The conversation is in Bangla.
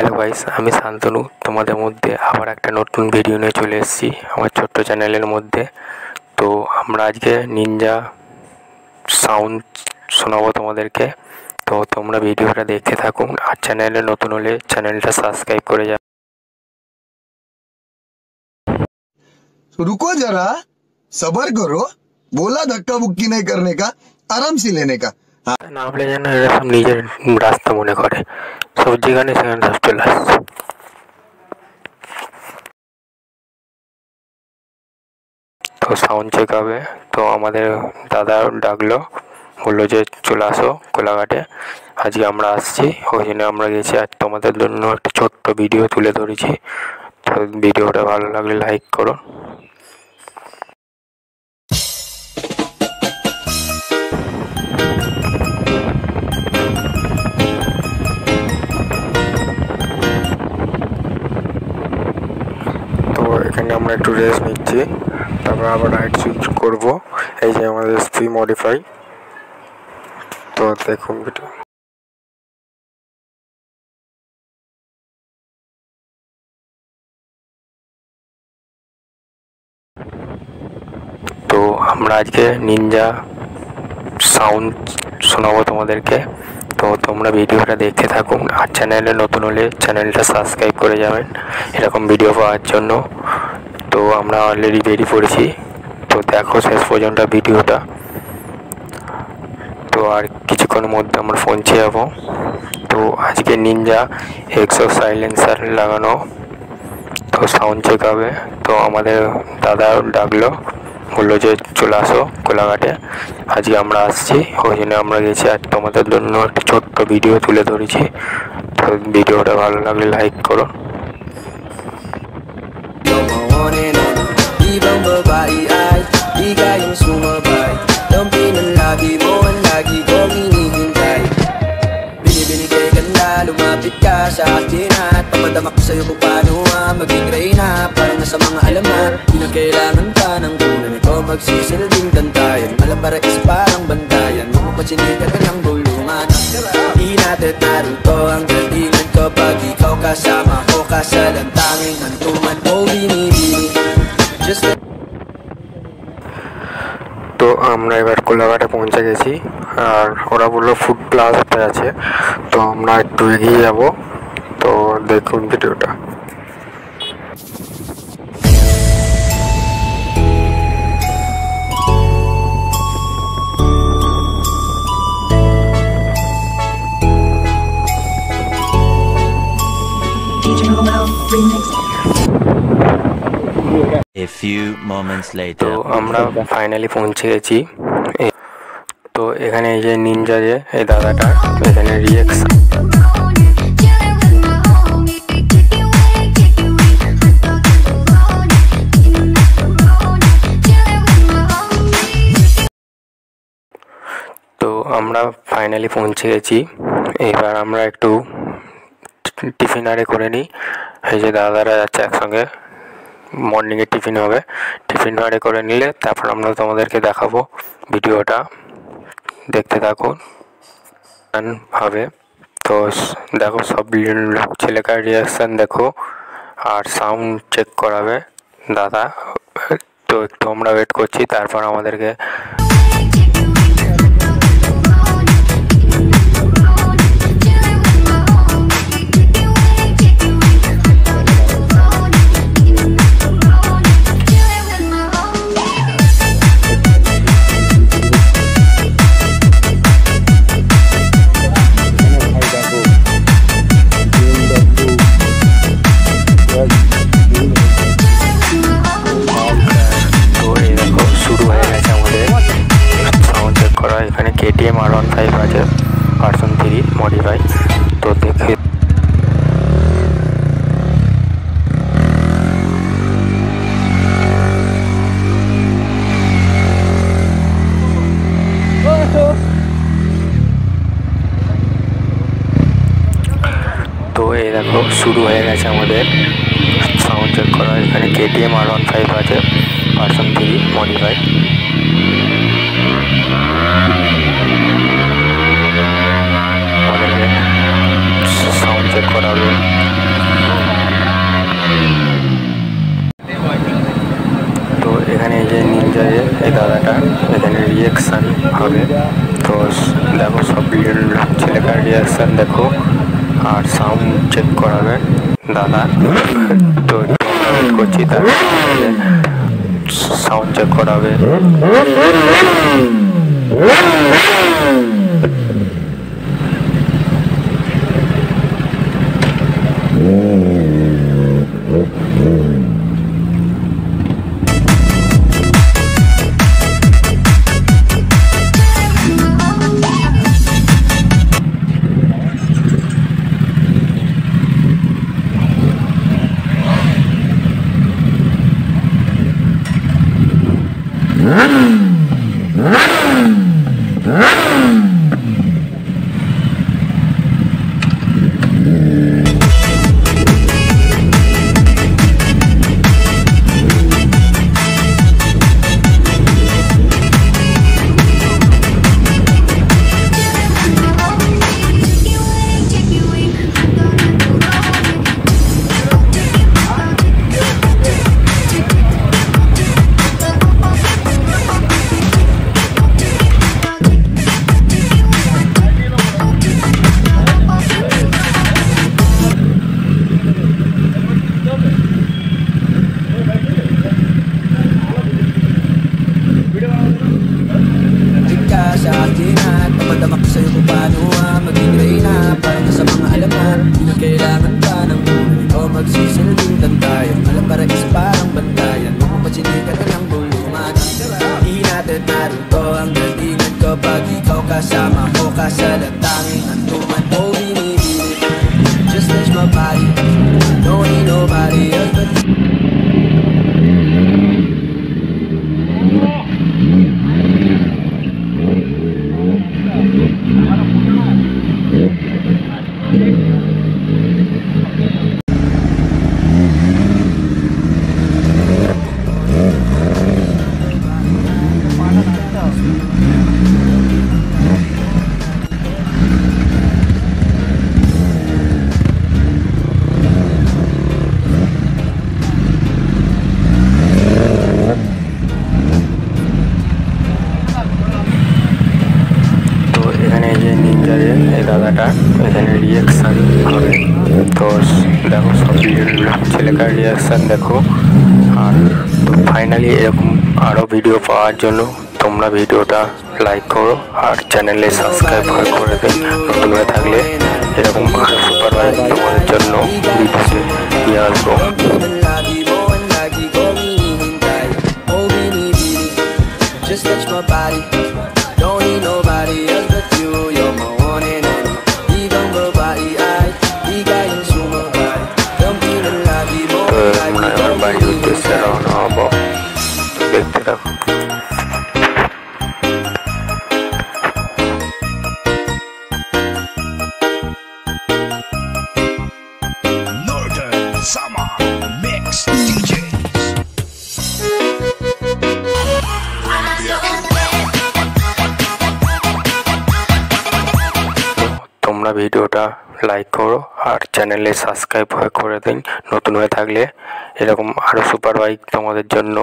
হ্যালো গাইস, আমি শান্তনু তোমাদের মধ্যে আবার একটা নতুন ভিডিও নিয়ে চলে এসেছি আমার ছোট্ট চ্যানেলের মধ্যে। তো আমরা আজকে নিনজা সাউন্ড শোনাবো তোমাদেরকে। তো তোমরা ভিডিওটা দেখতে থাকুন, আর চ্যানেলে নতুন হলে চ্যানেলটা সাবস্ক্রাইব করে যাও। रुको जरा, सबर करो। बोला धक्का बुक्की नहीं करने का, आराम से लेने का। না বলে যেন এরা সব নিজের রাস্তা মনে করে, সব যেখানে সেখানে সব চলে আসছে। তো সাউন্ড চেক হবে, তো আমাদের দাদা ডাকলো, বললো যে চলে আসো কোলাঘাটে, আজকে আমরা আসছি। ওই জন্য আমরা গেছি, আর তোমাদের জন্য একটা ছোট্ট ভিডিও তুলে ধরেছি। তো ভিডিওটা ভালো লাগলে লাইক করো। তো এখানে আমরা একটু রেস্ট নিচ্ছি, তারপর আবার রাইড সুইচ করবো। এই যে আমাদের এসপি মডিফাই। তো দেখুন ভিডিও। তো আমরা আজকে নিনজা সাউন্ড শোনাবো তোমাদেরকে। তো তোমরা ভিডিওটা দেখতে থাকুন, আর চ্যানেলে নতুন হলে চ্যানেলটা সাবস্ক্রাইব করে যাবেন এরকম ভিডিও পাওয়ার জন্য। তো আমরা অলরেডি বেরিয়ে পড়েছি, তো দেখো শেষ পর্যন্ত ভিডিওটা। তো আর কিছুক্ষণের মধ্যে আমরা পৌঁছে যাবো। তো আজকে নিনজা এক্সো সাইলেন্সার লাগানো, তো সাউন্ড চেক হবে। তো আমাদের দাদা ডাকলো, বললো যে চলে আসো কোলাঘাটে, আজকে আমরা আসছি। ওই জন্য আমরা গেছি, আর তোমাদের জন্য একটা ছোট্ট ভিডিও তুলে ধরেছি। তো ভিডিওটা ভালো লাগলে লাইক করো। Lumapit ka sa akin at papadama ko sa'yo kung paano maging reyna. Parang nasa mga alamat, di na kailangan pa ng kunan. Ito magsisilbing tantayan, malabara is parang bantayan. Mapapatsinigan ka ng bulungan. Di natin naruto ang galingan kapag ikaw kasama ko. Kasalang tanging hantuman o binibini. Just like... তো আমরা এবার কোলাঘাটে পৌঁছে গেছি, আর ওরা বললো ফুড প্লাজাতে আছে। তো আমরা একটু এগিয়ে যাব। তো দেখুন ভিডিওটা। A few moments later. তো আমরা ফাইনালি পৌঁছে গেছি। তো এখানে এই যে নিনজা, যে এই দাদাটা এখানে রিয়েকশন। তো আমরা ফাইনালি পৌঁছে গেছি। এবার আমরা একটু টিফিন আরে করে নিই। এই যে দাদারা যাচ্ছে একসঙ্গে, মর্নিংয়ে টিফিন হবে। টিফিন আরে করে নিলে তারপর আমরা তোমাদেরকে দেখাবো ভিডিওটা, দেখতে থাকুন হবে। তো দেখো সব ছেলেকার রিয়াকশান দেখো, আর সাউন্ড চেক করাবে দাদা। তো একটু আমরা ওয়েট করছি, তারপর আমাদেরকে এখানে KTM R15 আছে ভার্সন 3 মডিফাই। তো দেখে তো এই দেখো শুরু হয়ে গেছে আমাদের সাউন্ড চেক করা। এখানে KTM R15 আছে ভার্সন 3 মডিফাই। আমাদেরকে সাউন্ড চেক করা হবে। সাউন্ড চেক করাবে দাদা। তো আমরা ওয়েট করছি, তার সাউন্ড চেক করাবে। Magsisilbing bantayan, alam para is parang bantayan. Mapapachinikan na ng buluman. Di natin naruto ang galingan ko pag ikaw kasama ko, kasalatangin ang tuman. Oh, binibili, just touch my body. Don't need nobody else but you. দাদাটা এখানে রিয়াকশান হবে। তো দেখো সব ছেলেকার রিয়াকশান দেখো। আর তো ফাইনালি এরকম আরও ভিডিও পাওয়ার জন্য তোমরা ভিডিওটা লাইক করো আর চ্যানেলে সাবস্ক্রাইব করে দেন। নতুন হয়ে থাকলে এরকম আরও সুপার ভাই তোমাদের জন্য ভিডিওতে নিয়ে আসবো। Just touch my body, don't need nobody else but you. You're my one and only. Ibang babae ay bigayin sumabay. Kampinan lagi mo lagi আমার বাড়ির উদ্দেশ্যে রওনা হবো, দেখতে থাকো। Northern Summer Mix DJs. তোমরা ভিডিওটা লাইক করো আর চ্যানেলে সাবস্ক্রাইব করে দিন। নতুন হয়ে থাকলে এরকম আরও সুপার বাইক তোমাদের জন্য